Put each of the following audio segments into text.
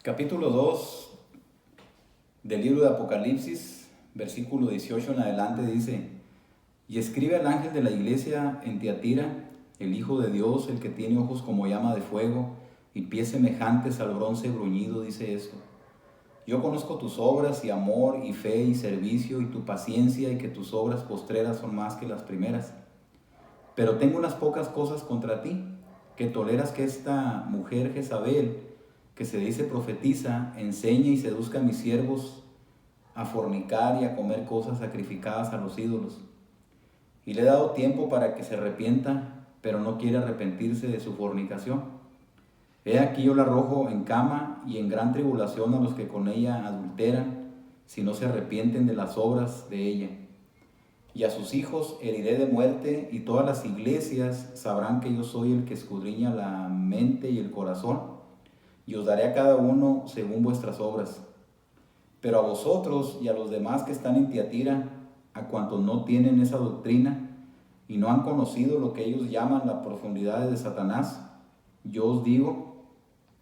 Capítulo 2 del libro de Apocalipsis, versículo 18 en adelante dice: Y escribe al ángel de la iglesia en Tiatira, el Hijo de Dios, el que tiene ojos como llama de fuego y pies semejantes al bronce bruñido, dice esto: Yo conozco tus obras y amor y fe y servicio y tu paciencia, y que tus obras postreras son más que las primeras. Pero tengo unas pocas cosas contra ti, que toleras que esta mujer Jezabel, que se dice profetiza, enseñe y seduzca a mis siervos a fornicar y a comer cosas sacrificadas a los ídolos. Y le he dado tiempo para que se arrepienta, pero no quiere arrepentirse de su fornicación. He aquí yo la arrojo en cama y en gran tribulación a los que con ella adulteran, si no se arrepienten de las obras de ella. Y a sus hijos heriré de muerte, y todas las iglesias sabrán que yo soy el que escudriña la mente y el corazón, y os daré a cada uno según vuestras obras. Pero a vosotros y a los demás que están en Tiatira, a cuantos no tienen esa doctrina y no han conocido lo que ellos llaman las profundidades de Satanás, yo os digo,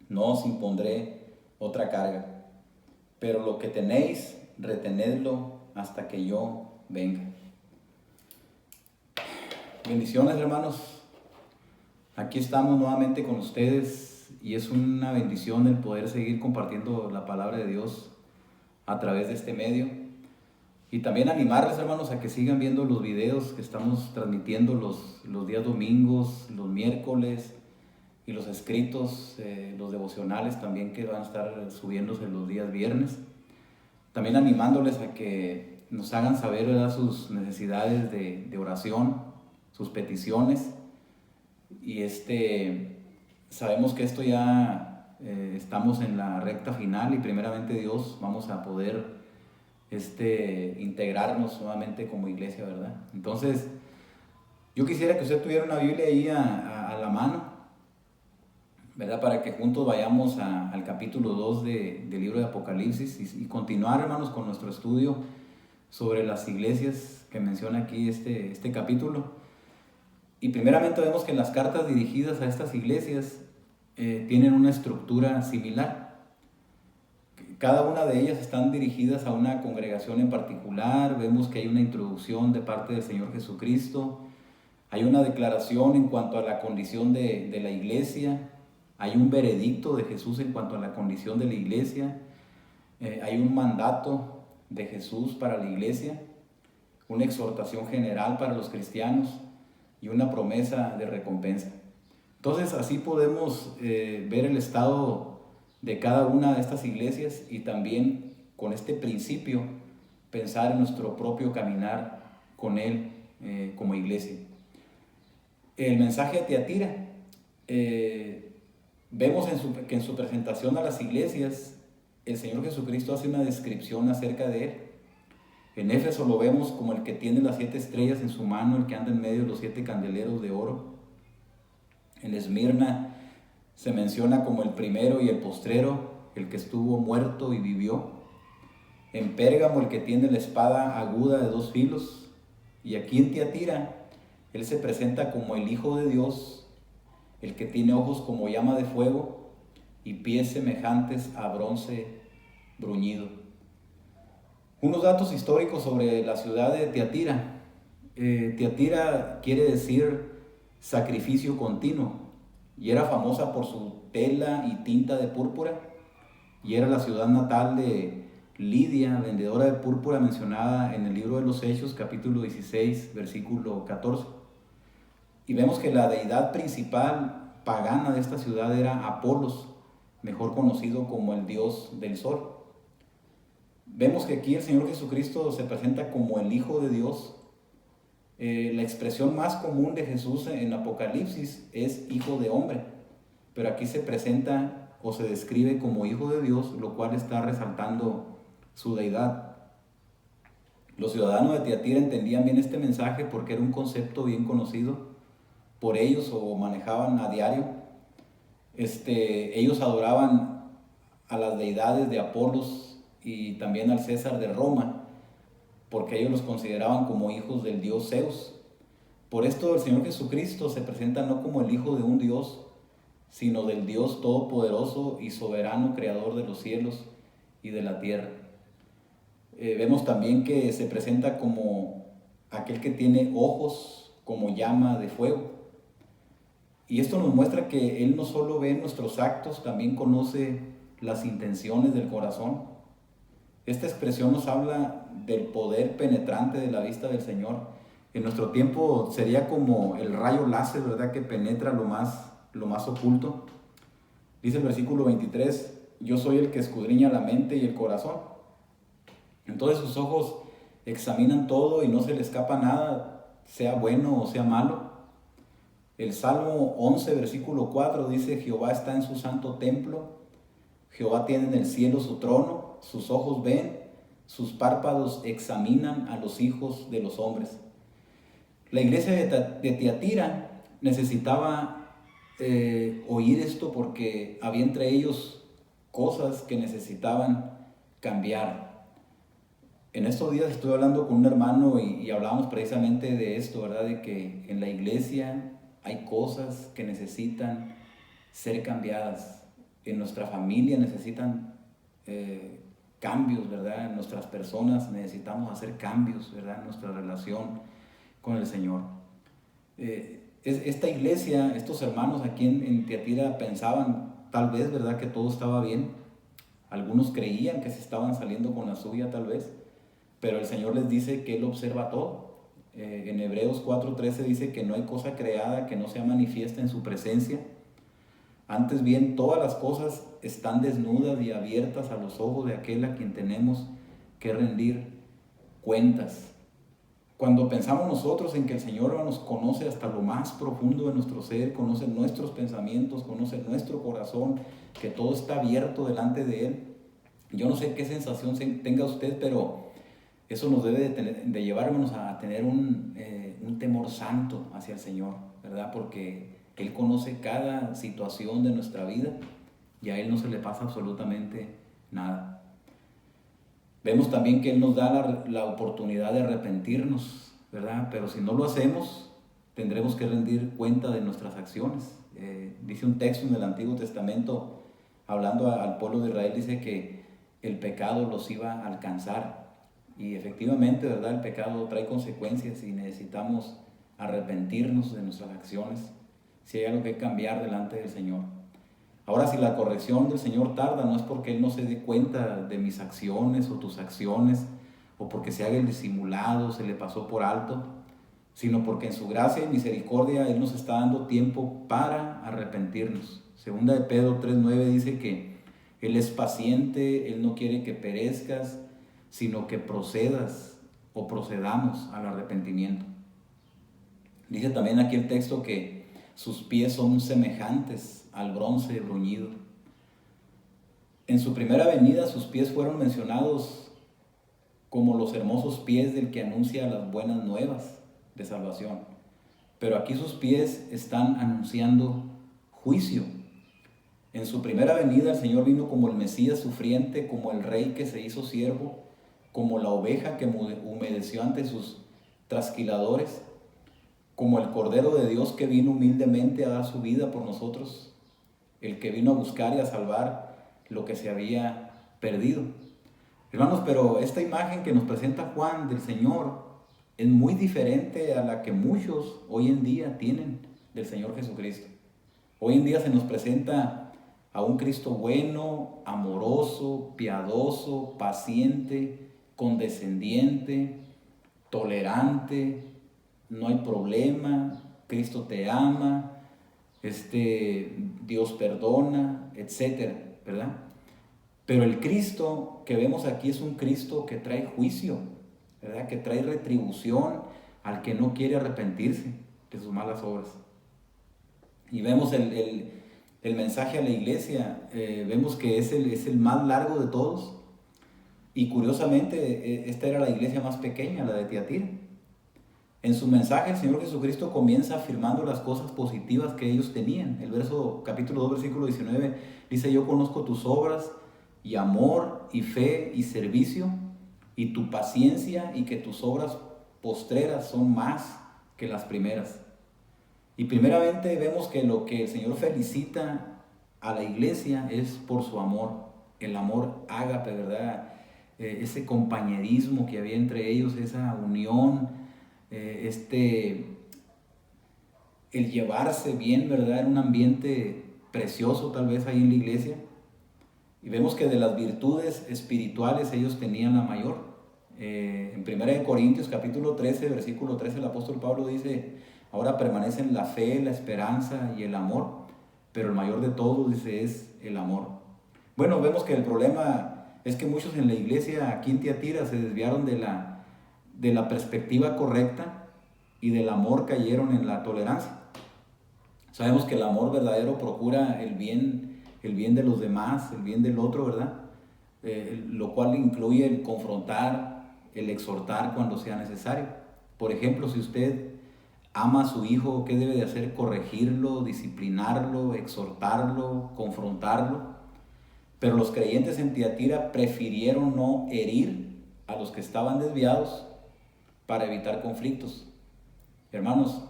no os impondré otra carga. Pero lo que tenéis, retenedlo hasta que yo venga. Bendiciones, hermanos. Aquí estamos nuevamente con ustedes y es una bendición el poder seguir compartiendo la palabra de Dios a través de este medio. Y también animarles, hermanos, a que sigan viendo los videos que estamos transmitiendo los días domingos, los miércoles, y los escritos, los devocionales también, que van a estar subiéndose los días viernes. También animándoles a que nos hagan saber, ¿verdad?, sus necesidades de oración, sus peticiones. Y sabemos que esto ya estamos en la recta final, y primeramente Dios vamos a poder integrarnos nuevamente como iglesia, ¿verdad? Entonces, yo quisiera que usted tuviera una Biblia ahí a la mano, ¿verdad? Para que juntos vayamos al capítulo 2 del libro de Apocalipsis y continuar, hermanos, con nuestro estudio sobre las iglesias que menciona aquí este capítulo. Y primeramente vemos que las cartas dirigidas a estas iglesias tienen una estructura similar. Cada una de ellas están dirigidas a una congregación en particular. Vemos que hay una introducción de parte del Señor Jesucristo. Hay una declaración en cuanto a la condición de la iglesia. Hay un veredicto de Jesús en cuanto a la condición de la iglesia. Hay un mandato de Jesús para la iglesia. Una exhortación general para los cristianos y una promesa de recompensa. Entonces, así podemos ver el estado de cada una de estas iglesias, y también con este principio pensar en nuestro propio caminar con Él como iglesia. El mensaje de Tiatira, vemos que en su presentación a las iglesias, el Señor Jesucristo hace una descripción acerca de Él. En Éfeso lo vemos como el que tiene las 7 estrellas en su mano, el que anda en medio de los 7 candeleros de oro. En Esmirna se menciona como el primero y el postrero, el que estuvo muerto y vivió. En Pérgamo, el que tiene la espada aguda de 2 filos. Y aquí en Tiatira, Él se presenta como el Hijo de Dios, el que tiene ojos como llama de fuego y pies semejantes a bronce bruñido. Unos datos históricos sobre la ciudad de Tiatira. Tiatira quiere decir sacrificio continuo, y era famosa por su tela y tinta de púrpura, y era la ciudad natal de Lidia, vendedora de púrpura, mencionada en el libro de los Hechos, capítulo 16, versículo 14. Y vemos que la deidad principal pagana de esta ciudad era Apolos, mejor conocido como el dios del sol. Vemos que aquí el Señor Jesucristo se presenta como el Hijo de Dios. La expresión más común de Jesús en Apocalipsis es Hijo de Hombre, pero aquí se presenta o se describe como Hijo de Dios, lo cual está resaltando su deidad. Los ciudadanos de Tiatira entendían bien este mensaje porque era un concepto bien conocido por ellos, o manejaban a diario. Ellos adoraban a las deidades de Apolos y también al César de Roma, porque ellos los consideraban como hijos del dios Zeus. Por esto el Señor Jesucristo se presenta no como el hijo de un dios, sino del Dios todopoderoso y soberano, creador de los cielos y de la tierra. Vemos también que se presenta como aquel que tiene ojos como llama de fuego. Y esto nos muestra que Él no solo ve nuestros actos, también conoce las intenciones del corazón. Esta expresión nos habla del poder penetrante de la vista del Señor. En nuestro tiempo sería como el rayo láser, ¿verdad?, que penetra lo más oculto. Dice el versículo 23, yo soy el que escudriña la mente y el corazón. Entonces sus ojos examinan todo y no se le escapa nada, sea bueno o sea malo. El Salmo 11, versículo 4 dice, Jehová está en su santo templo, Jehová tiene en el cielo su trono, sus ojos ven, sus párpados examinan a los hijos de los hombres. La iglesia de Tiatira necesitaba oír esto porque había entre ellos cosas que necesitaban cambiar. En estos días estuve hablando con un hermano y hablábamos precisamente de esto, ¿verdad? De que en la iglesia hay cosas que necesitan ser cambiadas. En nuestra familia necesitan cambios, ¿verdad? En nuestras personas necesitamos hacer cambios, ¿verdad? En nuestra relación con el Señor. Esta iglesia, estos hermanos aquí en Tiatira pensaban tal vez, ¿verdad?, que todo estaba bien. Algunos creían que se estaban saliendo con la suya tal vez, pero el Señor les dice que Él observa todo. En Hebreos 4:13 dice que no hay cosa creada que no sea manifiesta en su presencia. Antes bien, todas las cosas están desnudas y abiertas a los ojos de aquel a quien tenemos que rendir cuentas. Cuando pensamos nosotros en que el Señor nos conoce hasta lo más profundo de nuestro ser, conoce nuestros pensamientos, conoce nuestro corazón, que todo está abierto delante de Él, yo no sé qué sensación tenga usted, pero eso nos debe de llevarnos a tener un temor santo hacia el Señor, ¿verdad? Porque Él conoce cada situación de nuestra vida y a Él no se le pasa absolutamente nada. Vemos también que Él nos da la oportunidad de arrepentirnos, ¿verdad? Pero si no lo hacemos, tendremos que rendir cuenta de nuestras acciones. Dice un texto en el Antiguo Testamento, hablando al pueblo de Israel, dice que el pecado los iba a alcanzar. Y efectivamente, ¿verdad?, el pecado trae consecuencias y necesitamos arrepentirnos de nuestras acciones si hay algo que cambiar delante del Señor. Ahora, si la corrección del Señor tarda, no es porque Él no se dé cuenta de mis acciones o tus acciones, o porque se haga el disimulado, se le pasó por alto, sino porque en su gracia y misericordia Él nos está dando tiempo para arrepentirnos. Segunda de Pedro 3:9 dice que Él es paciente, Él no quiere que perezcas, sino que procedas o procedamos al arrepentimiento. Dice también aquí el texto que sus pies son semejantes al bronce bruñido. En su primera venida sus pies fueron mencionados como los hermosos pies del que anuncia las buenas nuevas de salvación. Pero aquí sus pies están anunciando juicio. En su primera venida el Señor vino como el Mesías sufriente, como el rey que se hizo siervo, como la oveja que humedeció ante sus trasquiladores, como el Cordero de Dios que vino humildemente a dar su vida por nosotros, el que vino a buscar y a salvar lo que se había perdido. Hermanos, pero esta imagen que nos presenta Juan del Señor es muy diferente a la que muchos hoy en día tienen del Señor Jesucristo. Hoy en día se nos presenta a un Cristo bueno, amoroso, piadoso, paciente, condescendiente, tolerante, no hay problema, Cristo te ama, Dios perdona, etcétera, ¿verdad? Pero el Cristo que vemos aquí es un Cristo que trae juicio, ¿verdad? Que trae retribución al que no quiere arrepentirse de sus malas obras. Y vemos el mensaje a la iglesia, vemos que es el más largo de todos. Y curiosamente, esta era la iglesia más pequeña, la de Tiatira. En su mensaje el Señor Jesucristo comienza afirmando las cosas positivas que ellos tenían. El capítulo 2, versículo 19 dice: yo conozco tus obras y amor y fe y servicio y tu paciencia y que tus obras postreras son más que las primeras. Y primeramente vemos que lo que el Señor felicita a la iglesia es por su amor, el amor ágape, ¿verdad? Ese compañerismo que había entre ellos, esa unión, el llevarse bien, ¿verdad? En un ambiente precioso tal vez ahí en la iglesia. Y vemos que de las virtudes espirituales ellos tenían la mayor. En 1 Corintios capítulo 13, versículo 13, el apóstol Pablo dice: ahora permanecen la fe, la esperanza y el amor, pero el mayor de todos, dice, es el amor. Bueno, vemos que el problema es que muchos en la iglesia aquí en Tiatira se desviaron de la perspectiva correcta y del amor cayeron en la tolerancia. Sabemos que el amor verdadero procura el bien de los demás, el bien del otro, ¿verdad? Lo cual incluye el confrontar, el exhortar cuando sea necesario. Por ejemplo, si usted ama a su hijo, ¿qué debe de hacer? Corregirlo, disciplinarlo, exhortarlo, confrontarlo. Pero los creyentes en Tiatira prefirieron no herir a los que estaban desviados para evitar conflictos. Hermanos,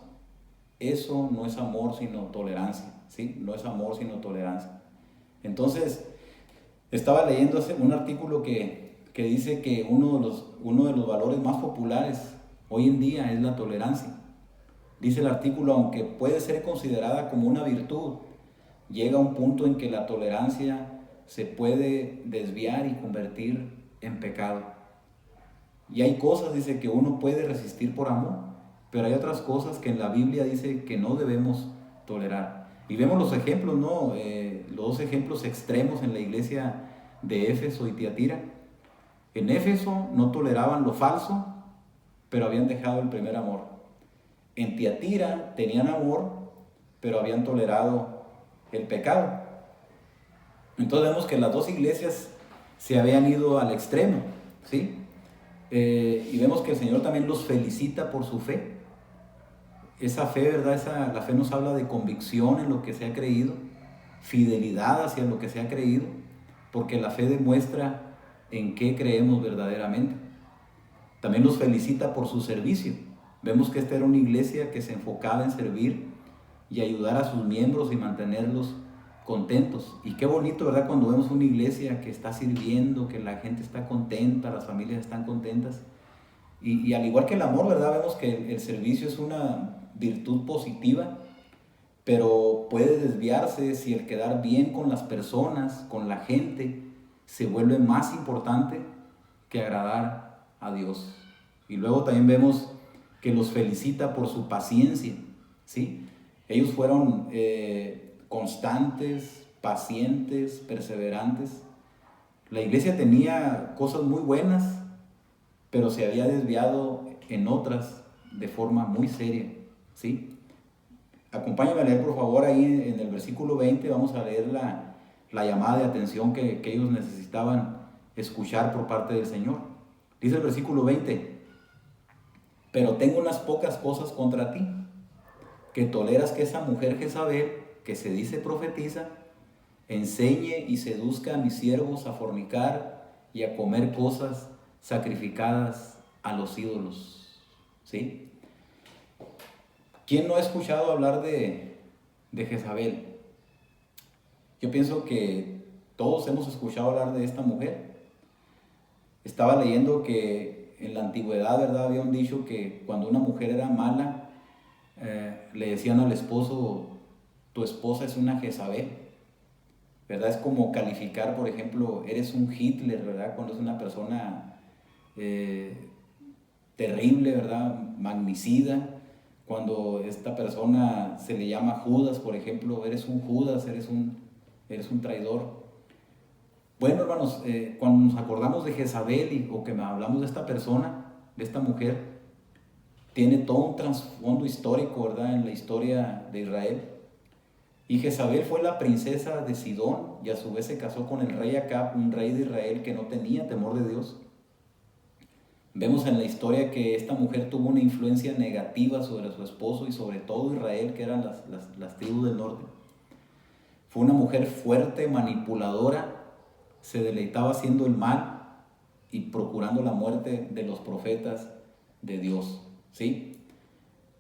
eso no es amor sino tolerancia, ¿sí? No es amor sino tolerancia. Entonces, estaba leyendo un artículo que dice que uno de los valores más populares hoy en día es la tolerancia. Dice el artículo: aunque puede ser considerada como una virtud, llega a un punto en que la tolerancia se puede desviar y convertir en pecado. Y hay cosas, dice, que uno puede resistir por amor, pero hay otras cosas que en la Biblia dice que no debemos tolerar. Y vemos los ejemplos, ¿no? Los dos ejemplos extremos en la iglesia de Éfeso y Tiatira. En Éfeso no toleraban lo falso, pero habían dejado el primer amor. En Tiatira tenían amor, pero habían tolerado el pecado. Entonces vemos que las dos iglesias se habían ido al extremo, ¿sí? Y vemos que el Señor también los felicita por su fe. Esa fe, ¿verdad? La fe nos habla de convicción en lo que se ha creído, fidelidad hacia lo que se ha creído, porque la fe demuestra en qué creemos verdaderamente. También los felicita por su servicio. Vemos que esta era una iglesia que se enfocaba en servir y ayudar a sus miembros y mantenerlos contentos. Y qué bonito, ¿verdad? Cuando vemos una iglesia que está sirviendo, que la gente está contenta, las familias están contentas. Y al igual que el amor, ¿verdad? Vemos que el servicio es una virtud positiva, pero puede desviarse si el quedar bien con las personas, con la gente, se vuelve más importante que agradar a Dios. Y luego también vemos que los felicita por su paciencia, ¿sí? Ellos fueron constantes, pacientes, perseverantes. La iglesia tenía cosas muy buenas, pero se había desviado en otras de forma muy seria, ¿sí? Acompáñame a leer, por favor, ahí en el versículo 20, vamos a leer la llamada de atención que ellos necesitaban escuchar por parte del Señor. Dice el versículo 20: pero tengo unas pocas cosas contra ti, que toleras que esa mujer Jezabel, que se dice profetiza, enseñe y seduzca a mis siervos a fornicar y a comer cosas sacrificadas a los ídolos, ¿sí? ¿Quién no ha escuchado hablar de Jezabel? Yo pienso que todos hemos escuchado hablar de esta mujer. Estaba leyendo que en la antigüedad, ¿verdad? Había un dicho que cuando una mujer era mala, le decían al esposo: tu esposa es una Jezabel, ¿verdad? Es como calificar, por ejemplo, eres un Hitler, ¿verdad? Cuando es una persona terrible, ¿verdad? Magnicida. Cuando esta persona se le llama Judas, por ejemplo, eres un Judas, eres un traidor. Bueno, hermanos, cuando nos acordamos de Jezabel o que hablamos de esta persona, de esta mujer, tiene todo un trasfondo histórico, ¿verdad? En la historia de Israel. Y Jezabel fue la princesa de Sidón y a su vez se casó con el rey Acab, un rey de Israel que no tenía temor de Dios. Vemos en la historia que esta mujer tuvo una influencia negativa sobre su esposo y sobre todo Israel, que eran las tribus del norte. Fue una mujer fuerte, manipuladora, se deleitaba haciendo el mal y procurando la muerte de los profetas de Dios, ¿sí?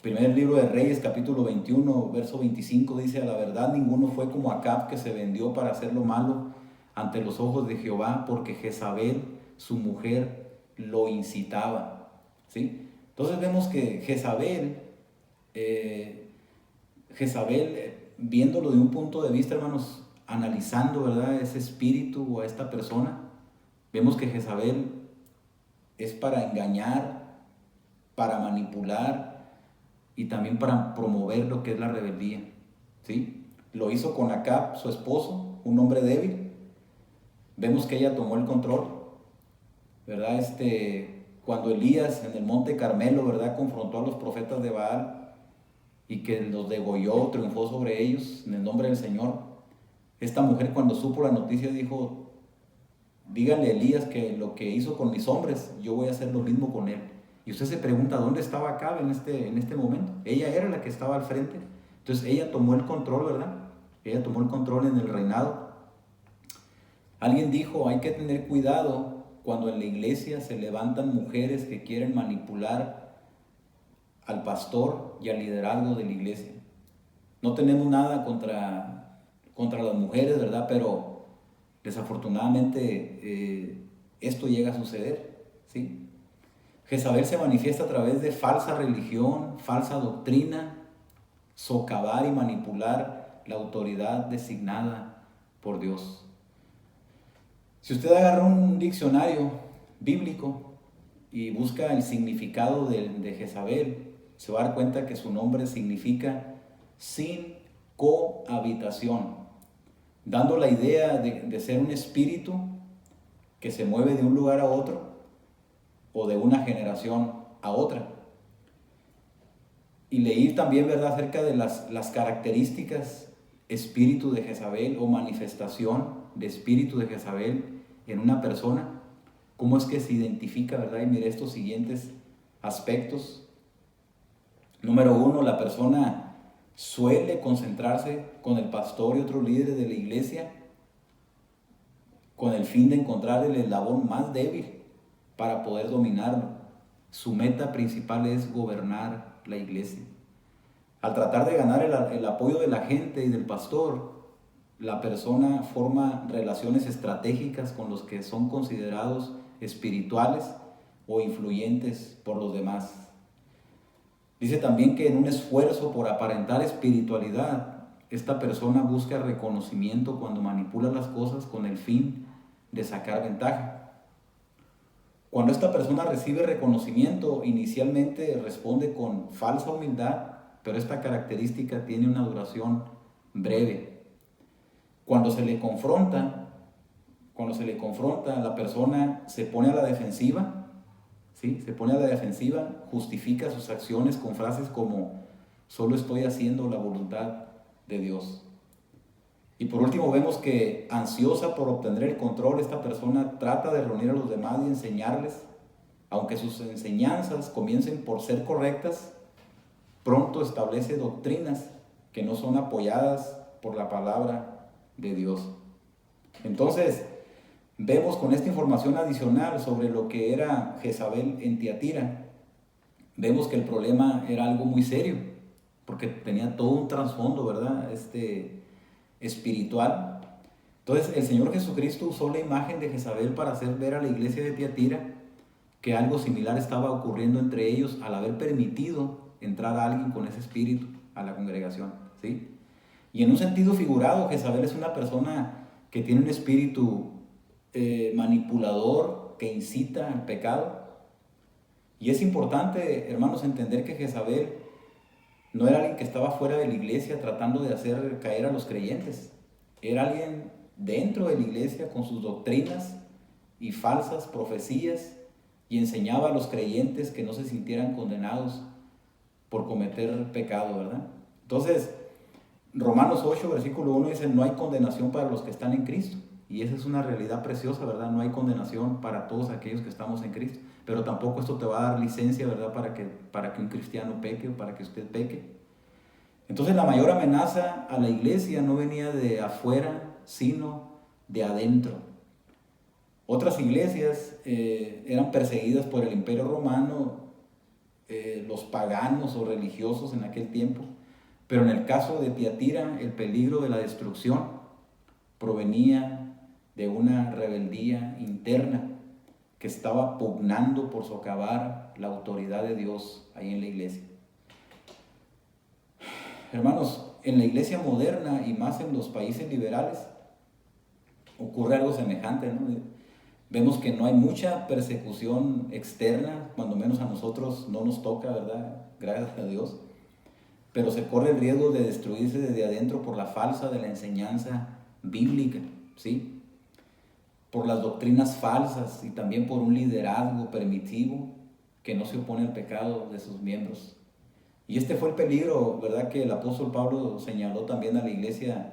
Primer libro de Reyes, capítulo 21, verso 25, dice: a la verdad ninguno fue como Acab, que se vendió para hacer lo malo ante los ojos de Jehová, porque Jezabel, su mujer, lo incitaba. ¿Sí? Entonces vemos que Jezabel, viéndolo de un punto de vista, hermanos, analizando, ¿verdad?, ese espíritu o a esta persona, vemos que Jezabel es para engañar, para manipular y también para promover lo que es la rebeldía. ¿Sí? Lo hizo con Acab, su esposo, un hombre débil. Vemos que ella tomó el control, ¿verdad? Cuando Elías en el monte Carmelo, ¿verdad?, confrontó a los profetas de Baal y que los degolló, triunfó sobre ellos en el nombre del Señor. Esta mujer, cuando supo la noticia, dijo: díganle a Elías que lo que hizo con mis hombres, yo voy a hacer lo mismo con él. Y usted se pregunta, ¿dónde estaba Acab en este momento? Ella era la que estaba al frente. Entonces ella tomó el control, ¿verdad? Ella tomó el control en el reinado. Alguien dijo: hay que tener cuidado cuando en la iglesia se levantan mujeres que quieren manipular al pastor y al liderazgo de la iglesia. No tenemos nada contra las mujeres, ¿verdad? Pero desafortunadamente esto llega a suceder, ¿sí? Jezabel se manifiesta a través de falsa religión, falsa doctrina, socavar y manipular la autoridad designada por Dios. Si usted agarra un diccionario bíblico y busca el significado de Jezabel, se va a dar cuenta que su nombre significa sin cohabitación, dando la idea de ser un espíritu que se mueve de un lugar a otro o de una generación a otra. Y leí también, ¿verdad?, acerca de las características espíritu de Jezabel o manifestación de espíritu de Jezabel en una persona. ¿Cómo es que se identifica, verdad? Y mire estos siguientes aspectos. Número 1, la persona suele concentrarse con el pastor y otros líderes de la iglesia con el fin de encontrar el eslabón más débil para poder dominarlo. Su meta principal es gobernar la iglesia. Al tratar de ganar el apoyo de la gente y del pastor, la persona forma relaciones estratégicas con los que son considerados espirituales o influyentes por los demás. Dice también que en un esfuerzo por aparentar espiritualidad, esta persona busca reconocimiento cuando manipula las cosas con el fin de sacar ventaja. Cuando esta persona recibe reconocimiento, inicialmente responde con falsa humildad, pero esta característica tiene una duración breve. Cuando se le confronta, la persona se pone a la defensiva, ¿sí? Se pone a la defensiva, justifica sus acciones con frases como: solo estoy haciendo la voluntad de Dios. Y por último vemos que, ansiosa por obtener el control, esta persona trata de reunir a los demás y enseñarles. Aunque sus enseñanzas comiencen por ser correctas, pronto establece doctrinas que no son apoyadas por la palabra de Dios. Entonces, vemos con esta información adicional sobre lo que era Jezabel en Tiatira, vemos que el problema era algo muy serio, porque tenía todo un trasfondo, ¿verdad?, espiritual. Entonces el Señor Jesucristo usó la imagen de Jezabel para hacer ver a la iglesia de Tiatira que algo similar estaba ocurriendo entre ellos al haber permitido entrar a alguien con ese espíritu a la congregación, ¿sí? Y en un sentido figurado, Jezabel es una persona que tiene un espíritu manipulador que incita al pecado. Y es importante, hermanos, entender que Jezabel no era alguien que estaba fuera de la iglesia tratando de hacer caer a los creyentes. Era alguien dentro de la iglesia con sus doctrinas y falsas profecías, y enseñaba a los creyentes que no se sintieran condenados por cometer pecado, ¿verdad? Entonces, Romanos 8, versículo 1 dice: no hay condenación para los que están en Cristo. Y esa es una realidad preciosa, ¿verdad? No hay condenación para todos aquellos que estamos en Cristo. Pero tampoco esto te va a dar licencia, ¿verdad?, para que un cristiano peque o para que usted peque. Entonces la mayor amenaza a la iglesia no venía de afuera, sino de adentro. Otras iglesias eran perseguidas por el Imperio Romano los paganos o religiosos en aquel tiempo. Pero en el caso de Tiatira, el peligro de la destrucción provenía de una rebeldía interna que estaba pugnando por socavar la autoridad de Dios ahí en la iglesia. Hermanos, en la iglesia moderna y más en los países liberales ocurre algo semejante, ¿no? Vemos que no hay mucha persecución externa, cuando menos a nosotros no nos toca, ¿verdad? Gracias a Dios. Pero se corre el riesgo de destruirse desde adentro por la falsa de la enseñanza bíblica, ¿sí? Por las doctrinas falsas y también por un liderazgo permitivo que no se opone al pecado de sus miembros. Y este fue el peligro, ¿verdad?, que el apóstol Pablo señaló también a la iglesia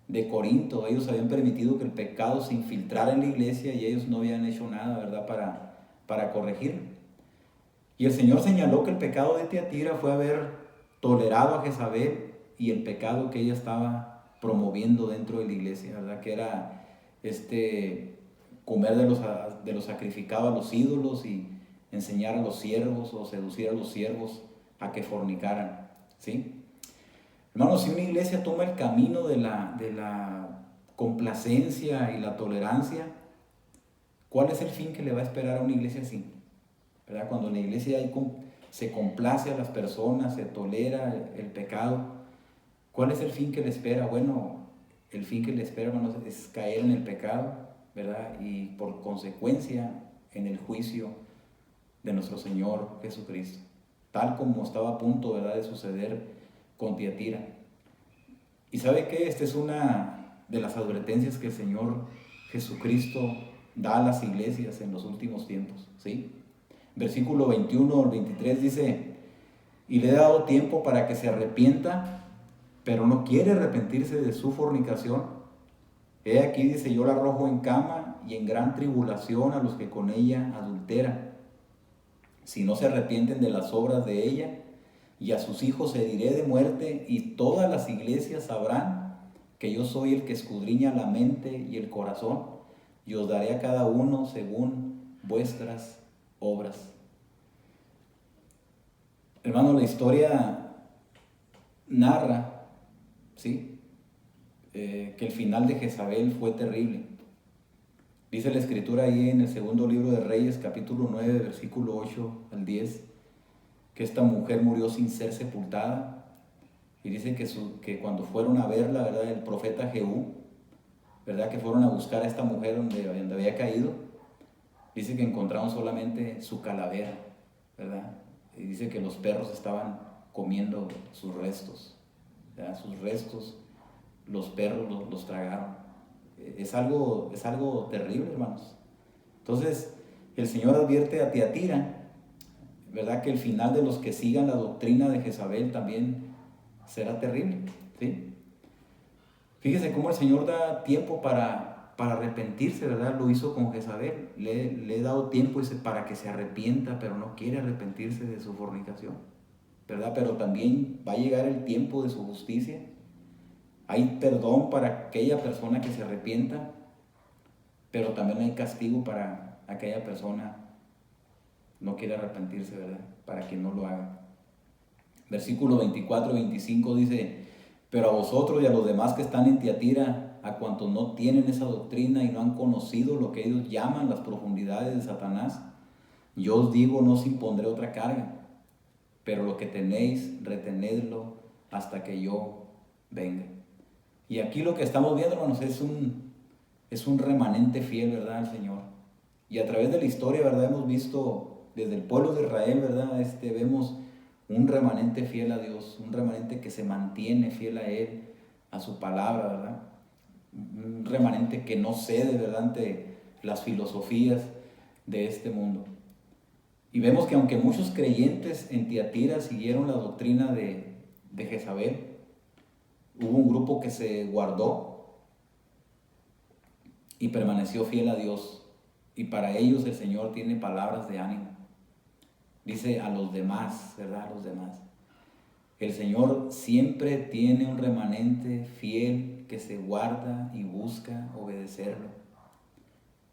de Corinto. Ellos habían permitido que el pecado se infiltrara en la iglesia y ellos no habían hecho nada, ¿verdad?, para corregirlo. Y el Señor señaló que el pecado de Tiatira fue haber tolerado a Jezabel y el pecado que ella estaba promoviendo dentro de la iglesia, ¿verdad?, que era comer de los sacrificados a los ídolos y enseñar a los siervos o seducir a los siervos a que fornicaran, ¿sí? Hermanos, si una iglesia toma el camino de la complacencia y la tolerancia, ¿cuál es el fin que le va a esperar a una iglesia así? ¿Verdad? Cuando en la iglesia se complace a las personas, se tolera el pecado, ¿cuál es el fin que le espera? Bueno, el fin que le espera, hermanos, es caer en el pecado, ¿verdad? Y por consecuencia en el juicio de nuestro Señor Jesucristo, tal como estaba a punto, ¿verdad?, de suceder con Tiatira. ¿Y sabe qué? Esta es una de las advertencias que el Señor Jesucristo da a las iglesias en los últimos tiempos, ¿sí? Versículo 21 al 23 dice: y le he dado tiempo para que se arrepienta, pero no quiere arrepentirse de su fornicación. He aquí, dice, yo la arrojo en cama y en gran tribulación a los que con ella adulteran. Si no se arrepienten de las obras de ella, y a sus hijos heriré de muerte, y todas las iglesias sabrán que yo soy el que escudriña la mente y el corazón, y os daré a cada uno según vuestras obras. Hermano, la historia narra, ¿sí?, que el final de Jezabel fue terrible. Dice la escritura ahí en el segundo libro de Reyes, capítulo 9, versículo 8 al 10, que esta mujer murió sin ser sepultada. Y dice que cuando fueron a verla, ¿verdad?, el profeta Jehú, ¿verdad?, que fueron a buscar a esta mujer donde había caído, dice que encontraron solamente su calavera, ¿verdad? Y dice que los perros estaban comiendo sus restos, ¿verdad? Sus restos, los perros los tragaron. Es algo terrible, hermanos. Entonces, el Señor advierte a Tiatira, ¿verdad?, que el final de los que sigan la doctrina de Jezabel también será terrible, ¿sí? Fíjese cómo el Señor da tiempo para arrepentirse, ¿verdad? Lo hizo con Jezabel. Le he dado tiempo para que se arrepienta, pero no quiere arrepentirse de su fornicación, ¿verdad? Pero también va a llegar el tiempo de su justicia. Hay perdón para aquella persona que se arrepienta, pero también hay castigo para aquella persona no quiere arrepentirse, ¿verdad?, para que no lo haga. Versículo 24 y 25 dice: pero a vosotros y a los demás que están en Tiatira, a cuantos no tienen esa doctrina y no han conocido lo que ellos llaman las profundidades de Satanás, yo os digo, no os impondré otra carga, pero lo que tenéis, retenedlo hasta que yo venga. Y aquí lo que estamos viendo, hermanos, es un remanente fiel, ¿verdad?, al Señor. Y a través de la historia, ¿verdad?, hemos visto desde el pueblo de Israel, ¿verdad?, vemos un remanente fiel a Dios, un remanente que se mantiene fiel a Él, a su palabra, ¿verdad? Un remanente que no cede, ¿verdad?, ante las filosofías de este mundo. Y vemos que aunque muchos creyentes en Tiatira siguieron la doctrina de Jezabel, hubo un grupo que se guardó y permaneció fiel a Dios. Y para ellos el Señor tiene palabras de ánimo. Dice a los demás, ¿verdad? A los demás. El Señor siempre tiene un remanente fiel que se guarda y busca obedecerlo.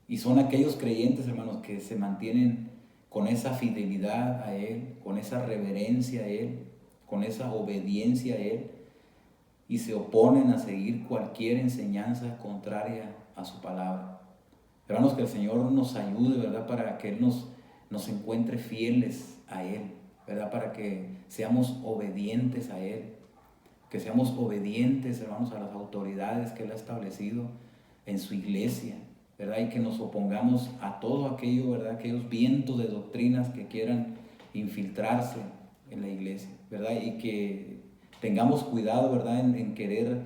Y son aquellos creyentes, hermanos, que se mantienen con esa fidelidad a Él, con esa reverencia a Él, con esa obediencia a Él, y se oponen a seguir cualquier enseñanza contraria a su palabra. Hermanos, que el Señor nos ayude, ¿verdad? Para que Él nos encuentre fieles a Él, ¿verdad? Para que seamos obedientes a Él, que seamos obedientes, hermanos, a las autoridades que Él ha establecido en su iglesia, ¿verdad? Y que nos opongamos a todo aquello, ¿verdad? Aquellos vientos de doctrinas que quieran infiltrarse en la iglesia, ¿verdad? Y que tengamos cuidado, ¿verdad? En querer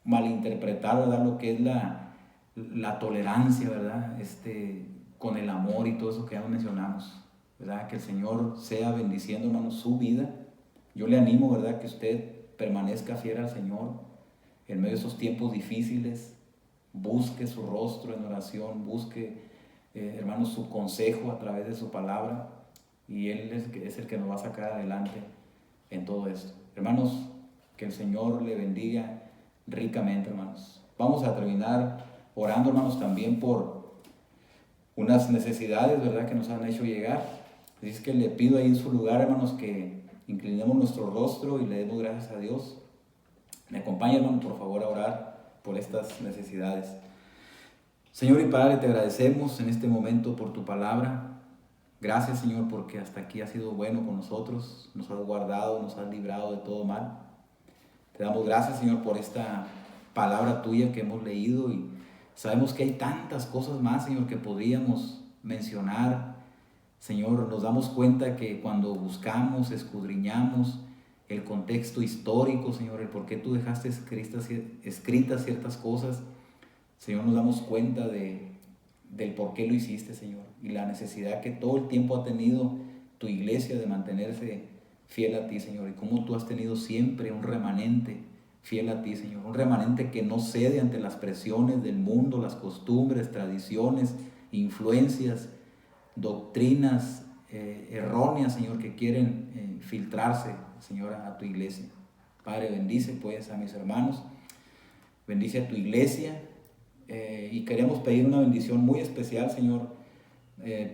malinterpretar, ¿verdad? Lo que es la tolerancia, ¿verdad? Con el amor y todo eso que ya mencionamos, ¿verdad? Que el Señor sea bendiciendo, hermanos, su vida. Yo le animo, ¿verdad? Que usted permanezca fiel al Señor en medio de esos tiempos difíciles. Busque su rostro en oración, busque, hermanos, su consejo a través de su palabra, y Él es el que nos va a sacar adelante en todo esto. Hermanos, que el Señor le bendiga ricamente, hermanos. Vamos a terminar orando, hermanos, también por unas necesidades, ¿verdad?, que nos han hecho llegar. Así es que le pido ahí en su lugar, hermanos, que inclinemos nuestro rostro y le demos gracias a Dios. Me acompaña, hermano, por favor, a orar por estas necesidades. Señor y Padre, te agradecemos en este momento por tu palabra. Gracias, Señor, porque hasta aquí has sido bueno con nosotros, nos has guardado, nos has librado de todo mal. Te damos gracias, Señor, por esta palabra tuya que hemos leído, y sabemos que hay tantas cosas más, Señor, que podríamos mencionar. Señor, nos damos cuenta que cuando buscamos, escudriñamos el contexto histórico, Señor, el por qué tú dejaste escritas ciertas cosas, Señor, nos damos cuenta del por qué lo hiciste, Señor, y la necesidad que todo el tiempo ha tenido tu iglesia de mantenerse fiel a ti, Señor, y cómo tú has tenido siempre un remanente fiel a ti, Señor, un remanente que no cede ante las presiones del mundo, las costumbres, tradiciones, influencias, doctrinas erróneas, Señor, que quieren filtrarse, Señor, a tu iglesia. Padre, bendice pues a mis hermanos, bendice a tu iglesia, y queremos pedir una bendición muy especial, Señor,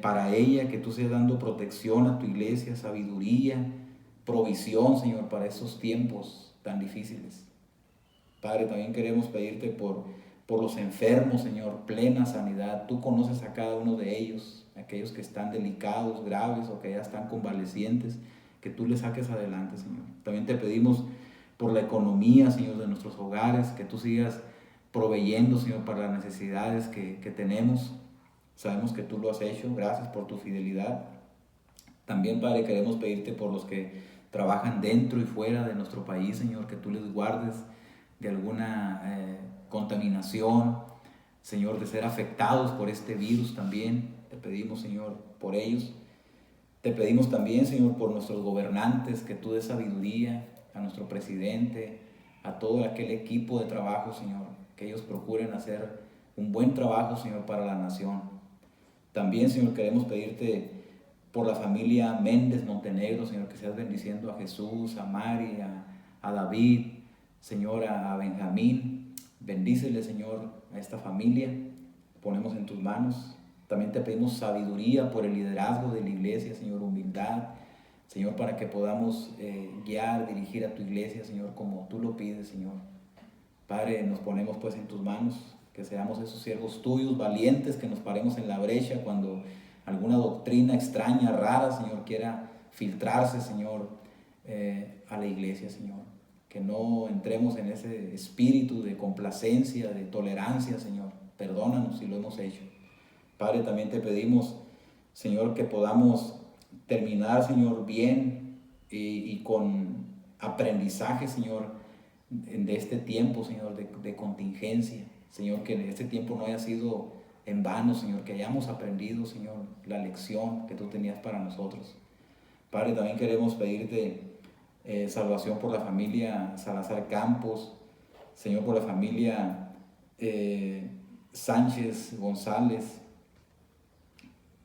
para ella, que tú seas dando protección a tu iglesia, sabiduría, provisión, Señor, para esos tiempos tan difíciles. Padre, también queremos pedirte por los enfermos, Señor, plena sanidad. Tú conoces a cada uno de ellos, aquellos que están delicados, graves, o que ya están convalecientes, que tú les saques adelante, Señor. También te pedimos por la economía, Señor, de nuestros hogares, que tú sigas proveyendo, Señor, para las necesidades que tenemos. Sabemos que tú lo has hecho. Gracias por tu fidelidad. También, Padre, queremos pedirte por los que trabajan dentro y fuera de nuestro país, Señor, que tú les guardes de alguna contaminación, Señor, de ser afectados por este virus también. Te pedimos, Señor, por ellos. Te pedimos también, Señor, por nuestros gobernantes, que tú des sabiduría a nuestro presidente, a todo aquel equipo de trabajo, Señor, que ellos procuren hacer un buen trabajo, Señor, para la nación. También, Señor, queremos pedirte por la familia Méndez Montenegro, Señor, que seas bendiciendo a Jesús, a Mari, a David, Señor, a Benjamín. Bendícele, Señor, a esta familia. Ponemos en tus manos. También te pedimos sabiduría por el liderazgo de la iglesia, Señor, humildad, Señor, para que podamos guiar, dirigir a tu iglesia, Señor, como tú lo pides, Señor. Padre, nos ponemos pues en tus manos, que seamos esos siervos tuyos, valientes, que nos paremos en la brecha cuando alguna doctrina extraña, rara, Señor, quiera filtrarse, Señor, a la iglesia, Señor. Que no entremos en ese espíritu de complacencia, de tolerancia, Señor. Perdónanos si lo hemos hecho. Padre, también te pedimos, Señor, que podamos terminar, Señor, bien y con aprendizaje, Señor, de este tiempo, Señor, de contingencia. Señor, que este tiempo no haya sido en vano, Señor, que hayamos aprendido, Señor, la lección que tú tenías para nosotros. Padre, también queremos pedirte salvación por la familia Salazar Campos, Señor, por la familia Sánchez González.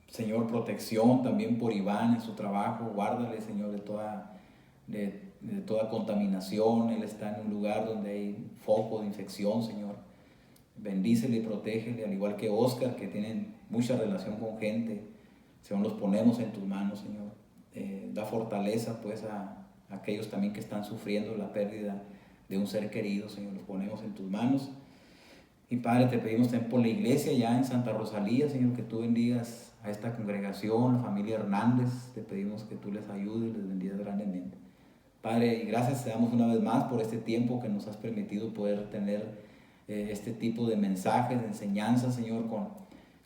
Señor, protección también por Iván en su trabajo. Guárdale, Señor, de toda contaminación. Él está en un lugar donde hay foco de infección, Señor. Bendícele y protégele, al igual que Oscar, que tienen mucha relación con gente. Señor, los ponemos en tus manos, Señor. Da fortaleza pues a aquellos también que están sufriendo la pérdida de un ser querido, Señor. Los ponemos en tus manos. Y Padre, te pedimos también por la iglesia ya en Santa Rosalía, Señor, que tú bendigas a esta congregación, la familia Hernández. Te pedimos que tú les ayudes y les bendigas grandemente. Padre, y gracias te damos una vez más por este tiempo que nos has permitido poder tener este tipo de mensajes, de enseñanzas, Señor,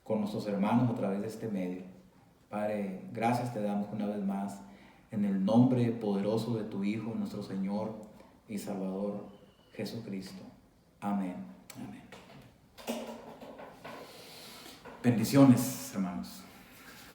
con nuestros hermanos a través de este medio. Padre, gracias te damos una vez más en el nombre poderoso de tu Hijo, nuestro Señor y Salvador, Jesucristo. Amén. Amén. Bendiciones, hermanos.